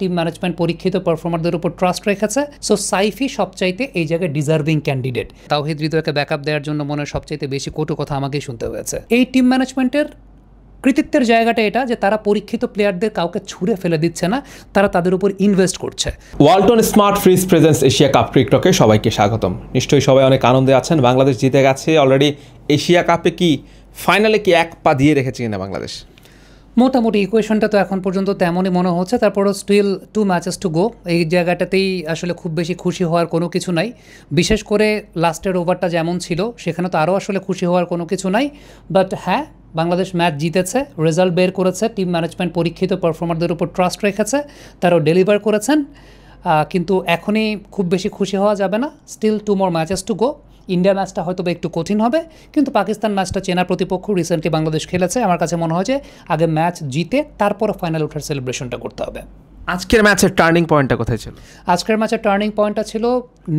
Team management পরীক্ষিত পারফর্মারদের উপর trust রেখেছে। So সাইফই সবচাইতে এই জায়গায় ডিজার্ভিং ক্যান্ডিডেট। তাওহিদ হৃদয়কে ব্যাকআপ দেওয়ার জন্য মনে হয় সবচাইতে বেশি কটু কথা আমাকেই শুনতে হয়েছে। এই টিম ম্যানেজমেন্টের কৃতিত্বের জায়গাটা এটা যে তারা পরীক্ষিত প্লেয়ারদের কাউকে ছুঁড়ে ফেলে দিচ্ছে না, তারা তাদের উপর ইনভেস্ট করছে। Walton smart fridge presence Asia cup ক্রিকেটকে সবাইকে স্বাগতম। নিশ্চয়ই সবাই অনেক আনন্দে আছেন। বাংলাদেশ জিতে গেছে অলরেডি। এশিয়া কাপে কি ফাইনালে কি এক পা দিয়ে রেখেছে কিনা বাংলাদেশ? মোটামুটি ইকুয়েশনটা তো এখন পর্যন্ত তেমনই মনে হচ্ছে। তারপরও স্টিল 2 ম্যাচেস টু গো। এই জায়গাটাতেই আসলে খুব বেশি খুশি হওয়ার কোনো কিছু নাই। বিশেষ করে লাস্টের ওভারটা যেমন ছিল সেখানে তো আরও আসলে খুশি হওয়ার কোনো কিছু নাই। বাট হ্যাঁ, বাংলাদেশ ম্যাচ জিতেছে, রেজাল্ট বের করেছে, টিম ম্যানেজমেন্ট পরীক্ষিত পারফর্মারদের উপর ট্রাস্ট রেখেছে, তারাও ডেলিভার করেছেন। কিন্তু এখনই খুব বেশি খুশি হওয়া যাবে না। Still 2 more matches to go. India ম্যাচটা হয়তো একটু কঠিন হবে, কিন্তু পাকিস্তান ম্যাচটা চেনা প্রতিপক্ষ, রিসেন্টলি বাংলাদেশ খেলেছে। আমার কাছে মনে হয় যে আগে ম্যাচ জিতে তারপর ফাইনাল ওঠার সেলিব্রেশনটা করতে হবে। আজকের ম্যাচের টার্নিং পয়েন্টটা কোথায় ছিল? আজকের ম্যাচের টার্নিং পয়েন্টটা ছিল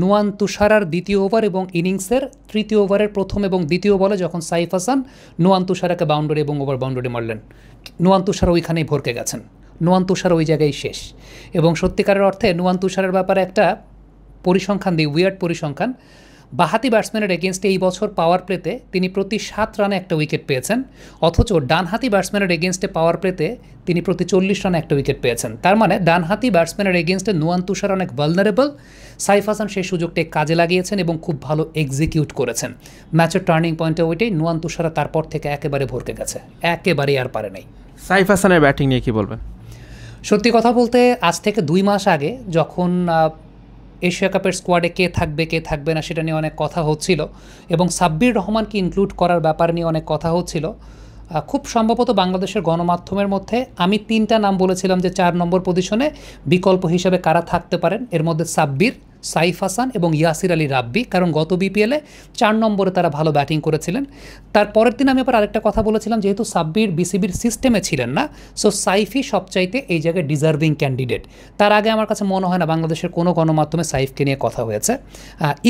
নুয়ান তুষারার দ্বিতীয় ওভার এবং ইনিংসের তৃতীয় ওভারের প্রথম এবং দ্বিতীয় বলে যখন সাইফ হাসান নুয়ান তুষারাকে বাউন্ডারি এবং ওভার বাউন্ডারি মারলেন। নুয়ান তুষার ওইখানেই ভরকে গেছেন। নুয়ান তুষার ওই জায়গায় শেষ। এবং সত্যিকারের অর্থে নুয়ান তুষারের ব্যাপারে একটা পরিসংখ্যান দিই, উইয়ার্ড পরিসংখ্যান। বাহাতি ব্যাটসম্যানের এগেনস্টে এই বছর পাওয়ার প্লেতে তিনি প্রতি 7 রানে একটা উইকেট পেয়েছেন, অথচ ডানহাতি ব্যাটসম্যানের এগেনস্টে পাওয়ার প্লেতে তিনি প্রতি 40 রানে একটা উইকেট পেয়েছেন। তার মানে ডানহাতি ব্যাটসম্যানের এগেনস্টে নুয়ান তুষার অনেক ভালনারেবল। সাইফ হাসান সেই সুযোগটা কাজে লাগিয়েছেন এবং খুব ভালো এক্সিকিউট করেছেন। ম্যাচের টার্নিং পয়েন্টে ওইটাই, নুয়ান তুষারা তারপর থেকে একেবারে ভরকে গেছে, একেবারেই আর পারে নাই। সাইফ হাসানের ব্যাটিং নিয়ে কী বলবেন? সত্যি কথা বলতে আজ থেকে 2 মাস আগে যখন এশিয়া কাপের স্কোয়াডে কে থাকবে না সেটা নিয়ে অনেক কথা হচ্ছিল এবং সাব্বির রহমানকে ইনক্লুড করার ব্যাপার নিয়ে অনেক কথা হচ্ছিল। খুব সম্ভবত বাংলাদেশের গণমাধ্যমের মধ্যে আমি 3টা নাম বলেছিলাম যে 4 নম্বর পজিশনে বিকল্প হিসেবে কারা থাকতে পারেন। এর মধ্যে সাব্বির, সাইফ হাসান এবং ইয়াসির আলী রাব্বি, কারণ গত বিপিএলে 4 নম্বরে তারা ভালো ব্যাটিং করেছিলেন। তার পরের দিন আমি আবার আরেকটা কথা বলেছিলাম, যেহেতু সাব্বির বিসিবির সিস্টেমে ছিলেন না, সো সাইফই সবচাইতে এই জায়গায় ডিজার্ভিং ক্যান্ডিডেট। তার আগে আমার কাছে মনে হয় না বাংলাদেশের কোনো গণমাধ্যমে সাইফকে নিয়ে কথা হয়েছে।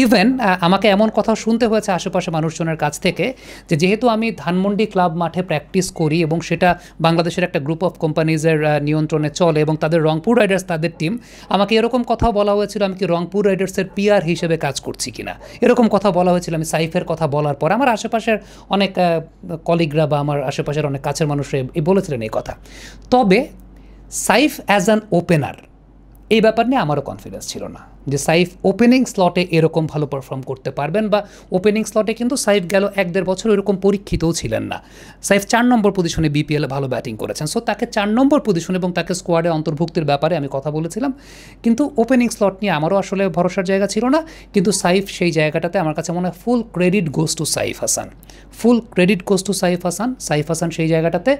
ইভেন আমাকে এমন কথা শুনতে হয়েছে আশেপাশে মানুষজনের কাছ থেকে যে যেহেতু আমি ধানমন্ডি ক্লাব মাঠে প্র্যাকটিস করি এবং সেটা বাংলাদেশের একটা গ্রুপ অফ কোম্পানিজের নিয়ন্ত্রণে চলে এবং তাদের রংপুর রাইডার্স তাদের টিম, আমাকে এরকম কথাও বলা হয়েছিল আমি কি রংপুর রাইডার্সের পিআর হিসেবে কাজ করছি কিনা, এরকম কথা বলা হয়েছিল। আমি সাইফের কথা বলার পর আমার আশেপাশের অনেক কলিগরা বা আমার আশেপাশের অনেক কাছের মানুষরা বলেছিলেন এই কথা। তবে সাইফ অ্যাজ অ্যান ওপেনার এই ব্যাপার নিয়ে আমারও কনফিডেন্স ছিল না যে সাইফ ওপেনিং স্লটে এরকম ভালো পারফর্ম করতে পারবেন, বা ওপেনিং স্লটে কিন্তু সাইফ গেল 1-1.5 বছর এরকম পরীক্ষিতও ছিলেন না। সাইফ 4 নম্বর পজিশনে বিপিএলে ভালো ব্যাটিং করেছেন, সো তাকে 4 নম্বর পজিশন এবং তাকে স্কোয়াডে অন্তর্ভুক্তির ব্যাপারে আমি কথা বলেছিলাম। কিন্তু ওপেনিং স্লট নিয়ে আমারও আসলে ভরসার জায়গা ছিল না। কিন্তু সাইফ সেই জায়গাটাতে আমার কাছে মনে হয় ফুল credit goes to Saif Hasan, full credit goes to Saif Hasan. Saif Hasan সেই জায়গাটাতে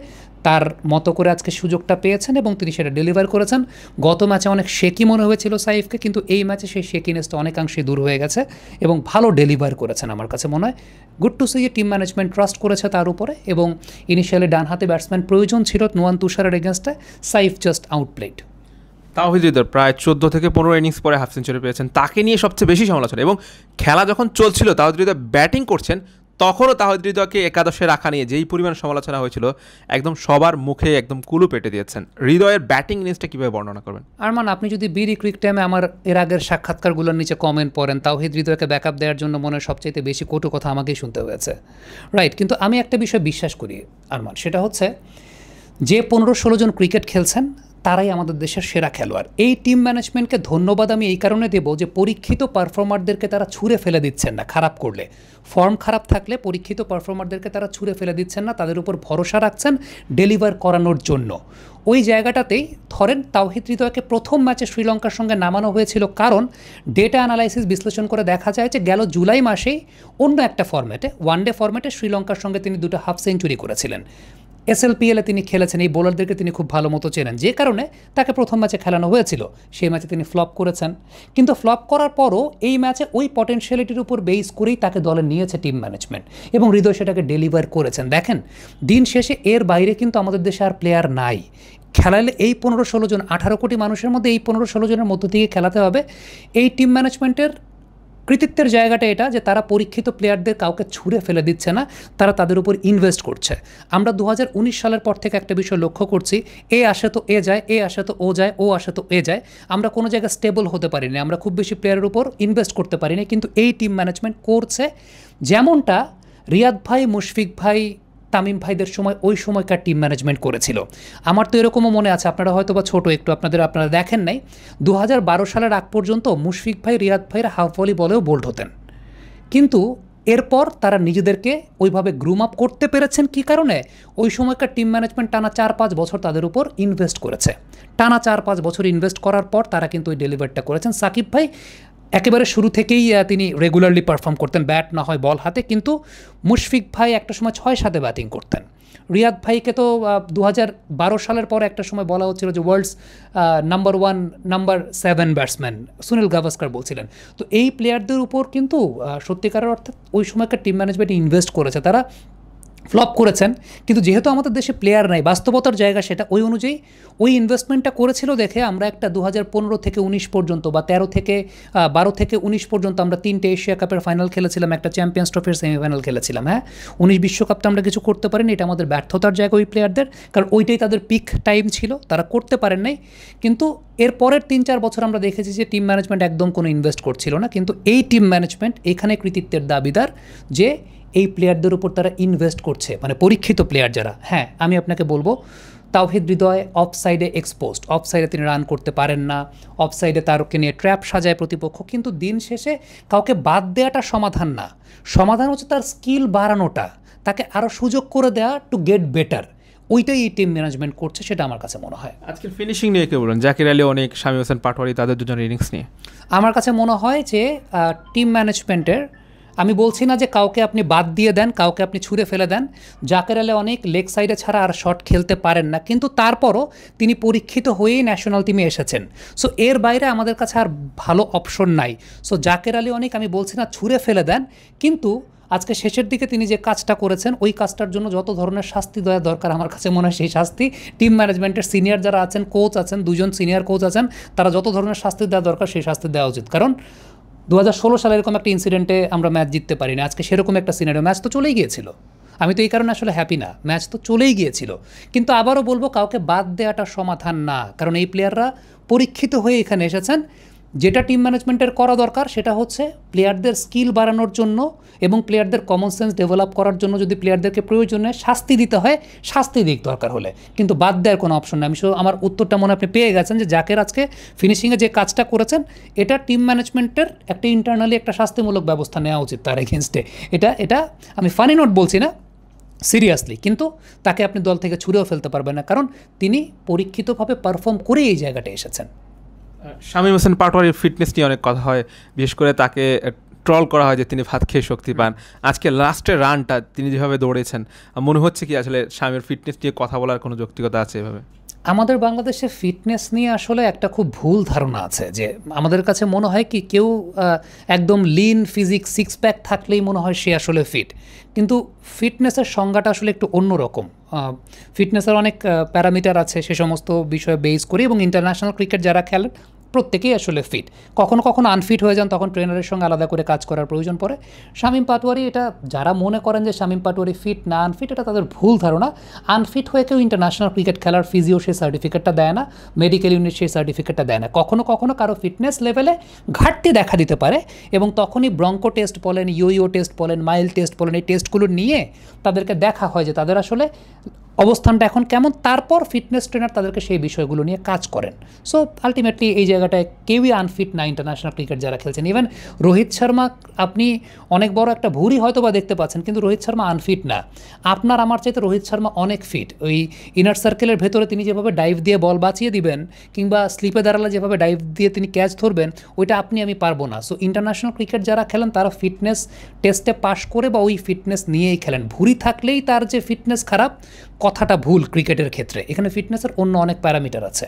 তার মতো করে আজকে সুযোগটা পেয়েছেন এবং তিনি সেটা ডেলিভার করেছেন। গত ম্যাচে অনেক শেকি মনে হয়েছিল সাইফকে, কিন্তু এই ম্যাচে সেই শেকিনেসটা অনেকাংশে দূর হয়ে গেছে এবং ভালো ডেলিভার করেছেন। আমার কাছে মনে হয় গুড টু সি যে টিম ম্যানেজমেন্ট ট্রাস্ট করেছে তার উপরে, এবং ইনিশিয়ালি ডান হাতে ব্যাটসম্যান প্রয়োজন ছিল নুয়ান তুষারের এগেনস্টে, সাইফ জাস্ট আউটপ্লেড। তাওহিদ হৃদয় প্রায় 14 থেকে 15 ইনিংস পরে হাফ সেঞ্চুরি পেয়েছেন, তাকে নিয়ে সবচেয়ে বেশি সমালোচনা। এবং খেলা যখন চলছিল তাওহিদ হৃদয় ব্যাটিং করছেন তখনও তাওহিদ হৃদয়কে একাদশে রাখা নিয়ে যেই পরিমাণ সমালোচনা হয়েছিল একদম সবার মুখে একদম কুলু পেটে দিয়েছেন। হৃদয়ের ব্যাটিং ইনিংসটা কীভাবে বর্ণনা করবেন? আরমান, আপনি যদি বিডি ক্রিক টাইমে আমার এর আগের সাক্ষাৎকারগুলোর নিচে কমেন্ট পড়েন, তাওহিদ হৃদয়কে ব্যাকআপ দেওয়ার জন্য মনে হয় সবচাইতে বেশি কটু কথা আমাকেই শুনতে হয়েছে, রাইট? কিন্তু আমি একটা বিষয় বিশ্বাস করি আরমান, সেটা হচ্ছে যে 15-16 জন ক্রিকেট খেলছেন তারাই আমাদের দেশের সেরা খেলোয়াড়। এই টিম ম্যানেজমেন্টকে ধন্যবাদ আমি এই কারণে দেব যে পরীক্ষিত পারফর্মারদেরকে তারা ছুঁড়ে ফেলে দিচ্ছেন না। খারাপ করলে, ফর্ম খারাপ থাকলে পরীক্ষিত পারফর্মারদেরকে তারা ছুঁড়ে ফেলে দিচ্ছেন না, তাদের উপর ভরসা রাখছেন ডেলিভার করানোর জন্য। ওই জায়গাটাতেই ধরেন তাওহিদ হৃদয়কে প্রথম ম্যাচে শ্রীলঙ্কার সঙ্গে নামানো হয়েছিল কারণ ডেটা অ্যানালাইসিস বিশ্লেষণ করে দেখা যায় যে গেল জুলাই মাসেই অন্য একটা ফরম্যাটে, ওয়ানডে ফরম্যাটে শ্রীলঙ্কার সঙ্গে তিনি 2টা হাফ সেঞ্চুরি করেছিলেন। এসএলপিএলে তিনি খেলেছেন, এই বোলারদেরকে তিনি খুব ভালো মতো চেনেন, যে কারণে তাকে প্রথম ম্যাচে খেলানো হয়েছিল। সেই ম্যাচে তিনি ফ্লপ করেছেন, কিন্তু ফ্লপ করার পরও এই ম্যাচে ওই পটেনশিয়ালিটির উপর বেস করেই তাকে দলে নিয়েছে টিম ম্যানেজমেন্ট এবং হৃদয় সেটাকে ডেলিভার করেছেন। দেখেন, দিন শেষে এর বাইরে কিন্তু আমাদের দেশে আর প্লেয়ার নাই। খেলালে এই 15-16 জন, 18 কোটি মানুষের মধ্যে এই 15-16 জনের মধ্য থেকে খেলাতে হবে। এই টিম ম্যানেজমেন্টের কৃতিত্বের জায়গাটা এটা যে তারা পরীক্ষিত প্লেয়ারদের কাউকে ছুঁড়ে ফেলে দিচ্ছে না, তারা তাদের উপর ইনভেস্ট করছে। আমরা 2019 সালের পর থেকে একটা বিষয় লক্ষ্য করছি, এ আসে তো এ যায়, এ আসে তো ও যায়, ও আসে তো এ যায়। আমরা কোনো জায়গায় স্টেবল হতে পারিনি, আমরা খুব বেশি প্লেয়ারের উপর ইনভেস্ট করতে পারিনি, কিন্তু এই টিম ম্যানেজমেন্ট করছে। যেমনটা রিয়াদ ভাই, মুশফিক ভাই, তামিম ভাইদের সময় ওই সময়কার টিম ম্যানেজমেন্ট করেছিল। আমার তো এরকমও মনে আছে, আপনারা হয়তো বা ছোটো একটু, আপনারা দেখেন নাই, 2012 সালের আগ পর্যন্ত মুশফিক ভাই, রিয়াদ ভাইরা হাফ ভলি বলেও বোল্ড হতেন, কিন্তু এরপর তারা নিজেদেরকে ওইভাবে গ্রুম আপ করতে পেরেছেন কী কারণে? ওই সময়কার টিম ম্যানেজমেন্ট টানা 4-5 বছর তাদের উপর ইনভেস্ট করেছে। টানা 4-5 বছর ইনভেস্ট করার পর তারা কিন্তু ওই ডেলিভারটা করেছেন। সাকিব ভাই একেবারে শুরু থেকেই তিনি রেগুলারলি পারফর্ম করতেন, ব্যাট না হয় বল হাতে, কিন্তু মুশফিক ভাই একটা সময় 6-7 ব্যাটিং করতেন। রিয়াদ ভাইকে তো 2012 সালের পর একটা সময় বলা হচ্ছিল যে world's number 1, number 7 batsman Sunil Gavaskar বলছিলেন। তো এই প্লেয়ারদের উপর কিন্তু সত্যিকারের অর্থে ওই সময়কার টিম ম্যানেজমেন্ট ইনভেস্ট করেছে, তারা ফ্লপ করেছেন। কিন্তু যেহেতু আমাদের দেশে প্লেয়ার নাই, বাস্তবতার জায়গা সেটা, ওই অনুযায়ী ওই ইনভেস্টমেন্টটা করেছিল দেখে আমরা একটা 2015 থেকে 19 পর্যন্ত বা 12 থেকে 19 পর্যন্ত আমরা 3টে এশিয়া কাপের ফাইনাল খেলেছিলাম, একটা চ্যাম্পিয়ন্স ট্রফির সেমিফাইনাল খেলেছিলাম। হ্যাঁ, 19 বিশ্বকাপটা আমরা কিছু করতে পারিনি, এটা আমাদের ব্যর্থতার জায়গা ওই প্লেয়ারদের, কারণ ওইটাই তাদের পিক টাইম ছিল, তারা করতে পারেন নাই। কিন্তু এর পরের 3-4 বছর আমরা দেখেছি যে টিম ম্যানেজমেন্ট একদম কোনো ইনভেস্ট করছিল না, কিন্তু এই টিম ম্যানেজমেন্ট এখানে কৃতিত্বের দাবিদার যে এই প্লেয়ারদের উপর তারা ইনভেস্ট করছে, মানে পরীক্ষিত প্লেয়ার যারা। হ্যাঁ, আমি আপনাকে বলবো, তাওহিদ হৃদয় অফ সাইডে এক্সপোজড, অফ সাইডে তিনি রান করতে পারেন না, অফ সাইডে তারকে নিয়ে ট্র্যাপ সাজায় প্রতিপক্ষ, কিন্তু দিন শেষে কাউকে বাদ দেওয়াটা সমাধান না, সমাধান হচ্ছে তার স্কিল বাড়ানোটা, তাকে আরও সুযোগ করে দেওয়া টু গেট বেটার। ওইটাই এই টিম ম্যানেজমেন্ট করছে, সেটা আমার কাছে মনে হয়। আজকের ফিনিশিং নিয়ে কে বলুন, জাকির আলী অনেক, শামীম হোসেন পাটোয়ারি, তাদের দুজন ইনিংস নিয়ে আমার কাছে মনে হয় যে টিম ম্যানেজমেন্টের, আমি বলছি না যে কাউকে আপনি বাদ দিয়ে দেন, কাউকে আপনি ছুঁড়ে ফেলে দেন, জাকের আলী অনেক লেগ সাইডে ছাড়া আর শট খেলতে পারেন না, কিন্তু তারপরও তিনি পরীক্ষিত হয়েই ন্যাশনাল টিমে এসেছেন। সো এর বাইরে আমাদের কাছে আর ভালো অপশন নাই। সো জাকের আলী অনেক, আমি বলছি না ছুঁড়ে ফেলে দেন, কিন্তু আজকে শেষের দিকে তিনি যে কাজটা করেছেন, ওই কাজটার জন্য যত ধরনের শাস্তি দেওয়া দরকার আমার কাছে মনে হয় সেই শাস্তি টিম ম্যানেজমেন্টের সিনিয়র যারা আছেন, কোচ আছেন, 2জন সিনিয়র কোচ আছেন, তারা যত ধরনের শাস্তি দেওয়া দরকার সেই শাস্তি দেওয়া উচিত। কারণ 2016 সালে এরকম একটা ইনসিডেন্টে আমরা ম্যাচ জিততে পারি না, আজকে সেরকম একটা সিনারিও, ম্যাচ তো চলেই গিয়েছিল। আমি তো এই কারণে আসলে হ্যাপি না, ম্যাচ তো চলেই গিয়েছিল। কিন্তু আবারও বলবো, কাউকে বাদ দেওয়াটা সমাধান না, কারণ এই প্লেয়াররা পরীক্ষিত হয়ে এখানে এসেছেন। যেটা টিম ম্যানেজমেন্টের করা দরকার সেটা হচ্ছে প্লেয়ারদের স্কিল বাড়ানোর জন্য এবং প্লেয়ারদের কমন সেন্স ডেভেলপ করার জন্য যদি প্লেয়ারদেরকে প্রয়োজনে শাস্তি দিতে হয়, শাস্তি দিক দরকার হলে, কিন্তু বাদ দেওয়ার কোনো অপশন নেই। আমি আমার উত্তরটা মনে আপনি পেয়ে গেছেন যে জাকের আজকে ফিনিশিংয়ে যে কাজটা করেছেন, এটা টিম ম্যানেজমেন্টের একটা ইন্টারনালি একটা শাস্তিমূলক ব্যবস্থা নেওয়া উচিত তার এগেনস্টে। এটা আমি ফানি নোট বলছি না, সিরিয়াসলি। কিন্তু তাকে আপনি দল থেকে ছুঁড়েও ফেলতে পারবেন না, কারণ তিনি পরীক্ষিতভাবে পারফর্ম করে এই জায়গাটায় এসেছেন। শামীম হোসেন পাটোয়ারির ফিটনেস নিয়ে অনেক কথা হয়, বিশেষ করে তাকে ট্রল করা হয় যে তিনি ভাত খেয়ে শক্তি পান। আজকে লাস্টের রানটা তিনি যেভাবে দৌড়েছেন, মনে হচ্ছে কি আসলে শামীমের ফিটনেস নিয়ে কথা বলার কোনো যৌক্তিকতা আছে এভাবে? আমাদের বাংলাদেশে ফিটনেস নিয়ে আসলে একটা খুব ভুল ধারণা আছে, যে আমাদের কাছে মনে হয় কি কেউ একদম লিন ফিজিক 6 প্যাক থাকলেই মনে হয় সে আসলে ফিট, কিন্তু ফিটনেসের সংজ্ঞাটা আসলে একটু অন্যরকম। ফিটনেসের অনেক প্যারামিটার আছে, সে সমস্ত বিষয়ে বেস করি, এবং ইন্টারন্যাশনাল ক্রিকেট যারা খেলেন প্রত্যেকেই আসলে ফিট, কখনো কখনো আনফিট হয়ে যান, তখন ট্রেনারের সঙ্গে আলাদা করে কাজ করার প্রয়োজন পড়ে। শামীম পাটোয়ারি, এটা যারা মনে করেন যে শামীম পাটোয়ারি ফিট না আনফিট, এটা তাদের ভুল ধারণা। আনফিট হয়ে কেউ ইন্টারন্যাশনাল ক্রিকেট খেলার ফিজিও সেই সার্টিফিকেটটা দেয় না, মেডিকেল ইউনিট সেই সার্টিফিকেটটা দেয় না। কখনো কখনো কারো ফিটনেস লেভেলে ঘাটতি দেখা দিতে পারে, এবং তখনই ব্রঙ্কো টেস্ট বলেন, ইয়ো টেস্ট বলেন, মাইল টেস্ট বলেন, এই টেস্টগুলো নিয়ে তাদেরকে দেখা হয় যে তাদের আসলে অবস্থানটা এখন কেমন, তারপর ফিটনেস ট্রেনার তাদেরকে সেই বিষয়গুলো নিয়ে কাজ করেন। সো আলটিমেটলি এই জায়গাটায় কেউই আনফিট না ইন্টারন্যাশনাল ক্রিকেট যারা খেলছেন। ইভেন রোহিত শর্মা, আপনি অনেক বড় একটা ভুঁড়ি হয়তো বা দেখতে পাচ্ছেন, কিন্তু রোহিত শর্মা আনফিট না। আপনার আমার চাইতে রোহিত শর্মা অনেক ফিট। ওই ইনার সার্কেলের ভেতরে তিনি যেভাবে ডাইভ দিয়ে বল বাঁচিয়ে দিবেন, কিংবা স্লিপে দাঁড়ালে যেভাবে ডাইভ দিয়ে তিনি ক্যাচ ধরবেন, ওইটা আমি পারবো না। সো ইন্টারন্যাশনাল ক্রিকেট যারা খেলেন তারা ফিটনেস টেস্টে পাশ করে বা ওই ফিটনেস নিয়েই খেলেন। ভুঁড়ি থাকলেই তার যে ফিটনেস খারাপ, কথাটা ভুল ক্রিকেটের ক্ষেত্রে। এখানে ফিটনেসের অন্য অনেক প্যারামিটার আছে।